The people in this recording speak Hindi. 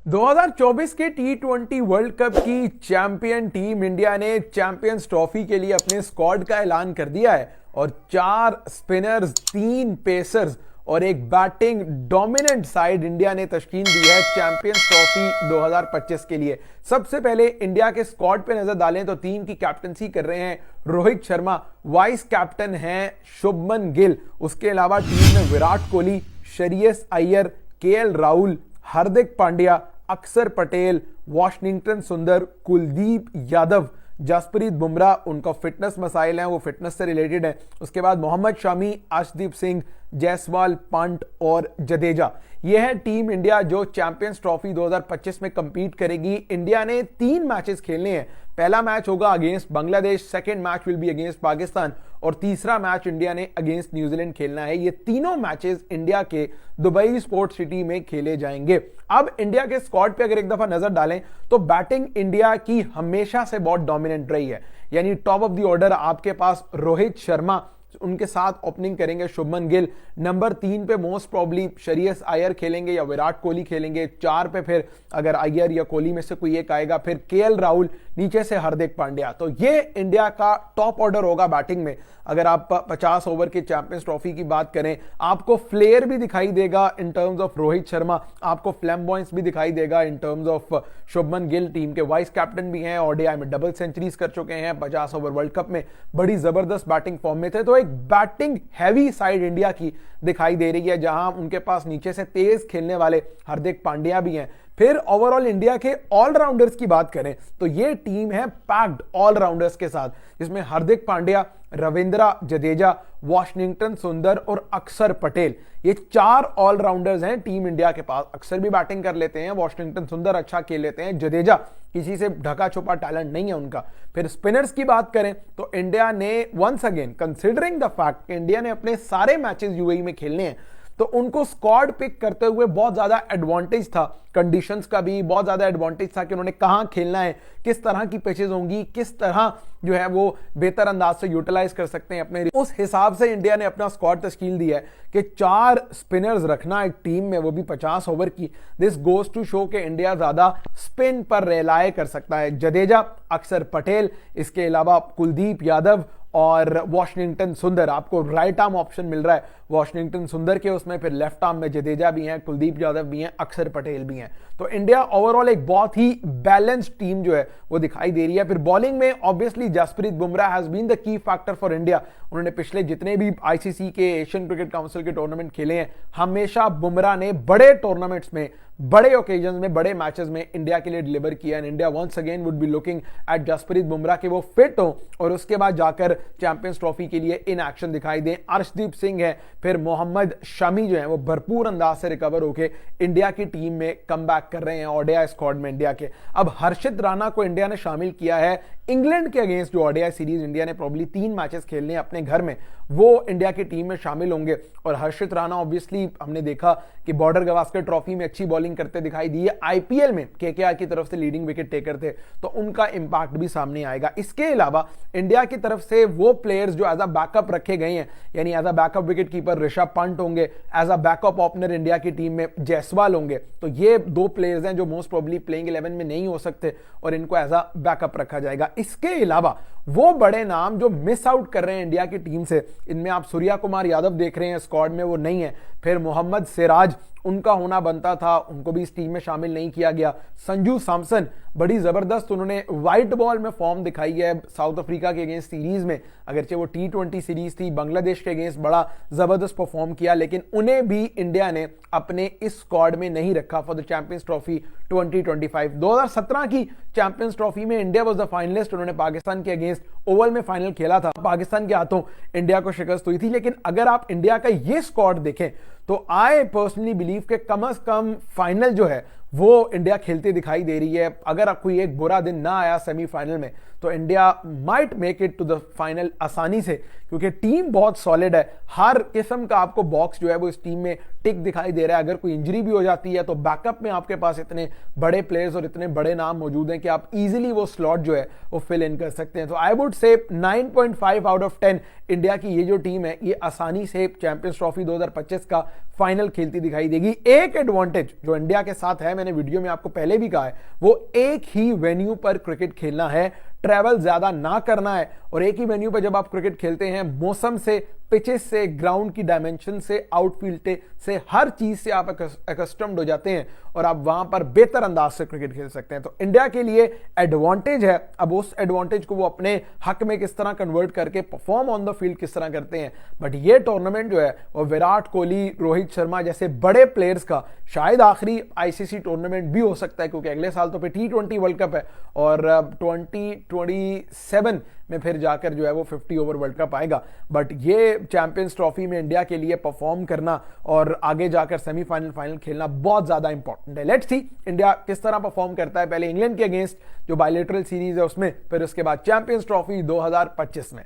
2024 के T20 वर्ल्ड कप की चैंपियन टीम इंडिया ने चैंपियंस ट्रॉफी के लिए अपने स्क्वाड का ऐलान कर दिया है और 4 स्पिनर्स, 3 पेसर्स और एक बैटिंग डोमिनेंट साइड इंडिया ने तश्कील दी है चैंपियंस ट्रॉफी 2025 के लिए। सबसे पहले इंडिया के स्क्वाड पे नजर डालें तो टीम की कैप्टनसी कर रहे हैं रोहित शर्मा, वाइस कैप्टन हैं शुभमन गिल, उसके अलावा टीम में विराट कोहली, श्रेयस अय्यर, केएल राहुल, हार्दिक पांड्या, अक्षर पटेल, वॉशिंगटन सुंदर, कुलदीप यादव, जसप्रीत बुमराह, उनका फिटनेस मसाइल हैं, वो फिटनेस से रिलेटेड है। उसके बाद मोहम्मद शमी, अर्शदीप सिंह, जायसवाल, पंत और जडेजा। यह है टीम इंडिया जो चैंपियंस ट्रॉफी 2025 में कंपीट करेगी। इंडिया ने 3 मैचेस खेलने हैं। पहला मैच होगा against Bangladesh, second match will be against Pakistan और तीसरा मैच इंडिया ने अगेंस्ट न्यूजीलैंड खेलना है। ये तीनों मैचेस इंडिया के दुबई स्पोर्ट सिटी में खेले जाएंगे। अब इंडिया के स्क्वाड पे अगर एक दफा नजर डालें तो बैटिंग इंडिया की हमेशा से बहुत डोमिनेंट रही है, यानी टॉप ऑफ द ऑर्डर आपके पास रोहित शर्मा, उनके साथ ओपनिंग करेंगे शुभमन गिल, नंबर 3 पे मोस्ट प्रॉब्ली श्रेयस अय्यर खेलेंगे या विराट कोहली खेलेंगे, 4 पे फिर अगर अय्यर या कोहली में से कोई एक आएगा, फिर केएल राहुल, नीचे से हार्दिक पांड्या। तो ये इंडिया का टॉप ऑर्डर होगा बैटिंग में। अगर आप 50 ओवर के चैंपियंस ट्रॉफी की बात करें, आपको फ्लेयर भी दिखाई देगा in terms of Rohit Sharma, आपको फ्लैम्बॉयंस भी दिखाई देगा in terms of Shubman Gill, team के वाइस कैप्टन भी हैं, ओडीआई में डबल सेंचुरीज कर चुके हैं, 50 ओवर वर्ल्ड कप में बड़ी जबरदस्त बैटिंग फॉर्म में थे। तो एक बैटिंग हैवी साइड इंडिया की दिखाई दे रही है, जहां उनके पास नीचे से तेज खेलने वाले हार्दिक पांड्या भी हैं। फिर ओवरऑल इंडिया के ऑलराउंडर्स की बात करें तो ये टीम है पैक्ड ऑलराउंडर्स के साथ, जिसमें हार्दिक पांड्या, रविंद्र जडेजा, वॉशिंगटन सुंदर और अक्षर पटेल, ये 4 ऑलराउंडर्स हैं टीम इंडिया के पास। अक्षर भी बैटिंग कर लेते हैं, वॉशिंगटन सुंदर अच्छा खेल लेते हैं, जडेजा किसी से ढका छुपा टैलेंट नहीं है उनका। फिर स्पिनर्स की बात करें तो इंडिया ने once again considering the fact India ने अपने सारे मैचेस यूएई में खेलने हैं, तो उनको स्क्वाड पिक करते हुए बहुत ज्यादा एडवांटेज था, कंडीशंस का भी बहुत ज्यादा एडवांटेज था कि उन्होंने कहां खेलना है, किस तरह की पिचेस होंगी, किस तरह जो है वो बेहतर अंदाज से यूटिलाइज कर सकते हैं अपने। उस हिसाब से इंडिया ने अपना स्क्वाड तश्कील दिया है कि 4 स्पिनर्स रखना एक टीम में, वो भी 50 ओवर की। दिस गोज टू शो कि इंडिया ज्यादा स्पिन पर रिलाय कर सकता है। जडेजा, अक्षर पटेल, इसके अलावा कुलदीप यादव और वॉशिंगटन सुंदर, आपको राइट आर्म ऑप्शन मिल रहा है वॉशिंगटन सुंदर के उसमें, फिर लेफ्ट आर्म में जडेजा भी हैं, कुलदीप यादव भी हैं, अक्षर पटेल भी हैं। तो इंडिया ओवरऑल एक बहुत ही बैलेंस्ड टीम जो है वो दिखाई दे रही है। फिर बॉलिंग में obviously Jasprit Bumrah has been the key factor for India. उन्होंने पिछले जितने भी आईसीसी के, एशियन क्रिकेट काउंसिल के टूर्नामेंट खेले हैं, हमेशा बुमराह ने बड़े टूर्नामेंट्स में, बड़े ओकेजन में, बड़े मैचेस में इंडिया के लिए डिलीवर किया। And India once again would be looking at Jasprit Bumrah के वो फिट हो और उसके बाद जाकर चैंपियंस ट्रॉफी के लिए इन एक्शन दिखाई दें। अर्शदीप सिंह है, फिर मोहम्मद शमी जो है वो भरपूर अंदाज से रिकवर होकर इंडिया की टीम में कम बैक कर रहे हैं ओडीआई स्क्वाड में इंडिया के। अब हर्षित राणा को इंडिया ने शामिल किया है इंग्लैंड के अगेंस्ट, जो ओडीआई सीरीज इंडिया ने प्रॉब्ली 3 मैचेस खेलने हैं अपने घर में, वो इंडिया की टीम में शामिल होंगे। और हर्षित राणा ऑब्वियसली हमने देखा कि बॉर्डर गवास्कर ट्रॉफी में अच्छी बॉलिंग करते दिखाई दी है, आईपीएल में केकेआर की तरफ से लीडिंग विकेट टेकर थे, तो उनका इंपैक्ट भी सामने आएगा। इसके अलावा इंडिया की तरफ से वो प्लेयर्स जो एज अ बैकअप रखे गए हैं, यानी as a backup wicket keeper Rishabh Pant होंगे, as a backup opener India की टीम में जायसवाल होंगे। तो ये 2 प्लेयर्स हैं जो मोस्ट प्रोबेबली प्लेइंग 11 में नहीं हो सकते और इनको एज अ बैकअप रखा जाएगा। इसके अलावा वो बड़े नाम जो मिस आउट कर रहे हैं इंडिया की टीम से, इनमें आप सूर्या कुमार यादव देख रहे हैं स्क्वाड में, वो नहीं है। फिर मोहम्मद सिराज, उनका होना बनता था, उनको भी इस टीम में शामिल नहीं किया गया। संजू सैमसन, बड़ी जबरदस्त उन्होंने व्हाइट बॉल में फॉर्म दिखाई है साउथ अफ्रीका के अगेंस्ट सीरीज में, अगरचे वो T20 सीरीज थी, बांग्लादेश के अगेंस्ट बड़ा जबरदस्त परफॉर्म किया, लेकिन उन्हें भी इंडिया ने अपने इस स्क्वाड में नहीं रखा फॉर द चैंपियंस ट्रॉफी 2025। 2017 की चैंपियंस ट्रॉफी में इंडिया वाज द फाइनलिस्ट, उन्होंने पाकिस्तान के अगेंस्ट ओवल में फाइनल खेला था, पाकिस्तान के हाथों इंडिया को शिकस्त हुई थी। लेकिन अगर आप इंडिया का ये स्क्वाड देखें तो आई पर्सनली बिलीव के कम से कम फाइनल जो है वो इंडिया खेलती दिखाई दे रही है। अगर कोई एक बुरा दिन ना आया सेमीफाइनल में तो India might make it to the final आसानी से, क्योंकि टीम बहुत सॉलिड है। हर किस्म का आपको बॉक्स जो है वो इस टीम में टिक दिखाई दे रहा है। अगर कोई इंजरी भी हो जाती है तो बैकअप में आपके पास इतने बड़े प्लेयर्स और इतने बड़े नाम मौजूद हैं कि आप इजीली वो स्लॉट जो है वो फिल इन कर सकते हैं। तो I would say 9.5 out of 10 India की ये जो टीम है ये आसानी से चैंपियंस ट्रॉफी 2025 का फाइनल खेलती दिखाई देगी। एक एडवांटेज जो इंडिया के साथ है है, मैंने वीडियो में आपको पहले भी कहा है, वो एक ही वेन्यू पर क्रिकेट खेलना है, ट्रैवल ज्यादा ना करना है। और एक ही वेन्यू पर जब आप क्रिकेट खेलते हैं, मौसम से, पिचेस से, ग्राउंड की डायमेंशन से, आउटफील्ड से, हर चीज से आप एकस्टम्ड हो जाते हैं और आप वहां पर बेहतर अंदाज से क्रिकेट खेल सकते हैं। तो इंडिया के लिए एडवांटेज है, अब उस एडवांटेज को वो अपने हक में किस तरह कन्वर्ट करके परफॉर्म ऑन द फील्ड किस तरह करते हैं। बट ये टूर्नामेंट जो है वो विराट कोहली, रोहित शर्मा जैसे बड़े प्लेयर्स का शायद आखिरी आईसीसी टूर्नामेंट भी हो सकता है, क्योंकि अगले साल तो फिर T20 वर्ल्ड कप है और 2027 में फिर जाकर जो है वो 50 ओवर वर्ल्ड कप आएगा। बट ये चैंपियंस ट्रॉफी में इंडिया के लिए परफॉर्म करना और आगे जाकर सेमीफाइनल, फाइनल खेलना बहुत ज्यादा इंपॉर्टेंट है। लेट्स सी इंडिया किस तरह परफॉर्म करता है, पहले इंग्लैंड के अगेंस्ट जो बायलैटरल सीरीज है उसमें, फिर उसके बाद चैंपियंस ट्रॉफी 2025 में।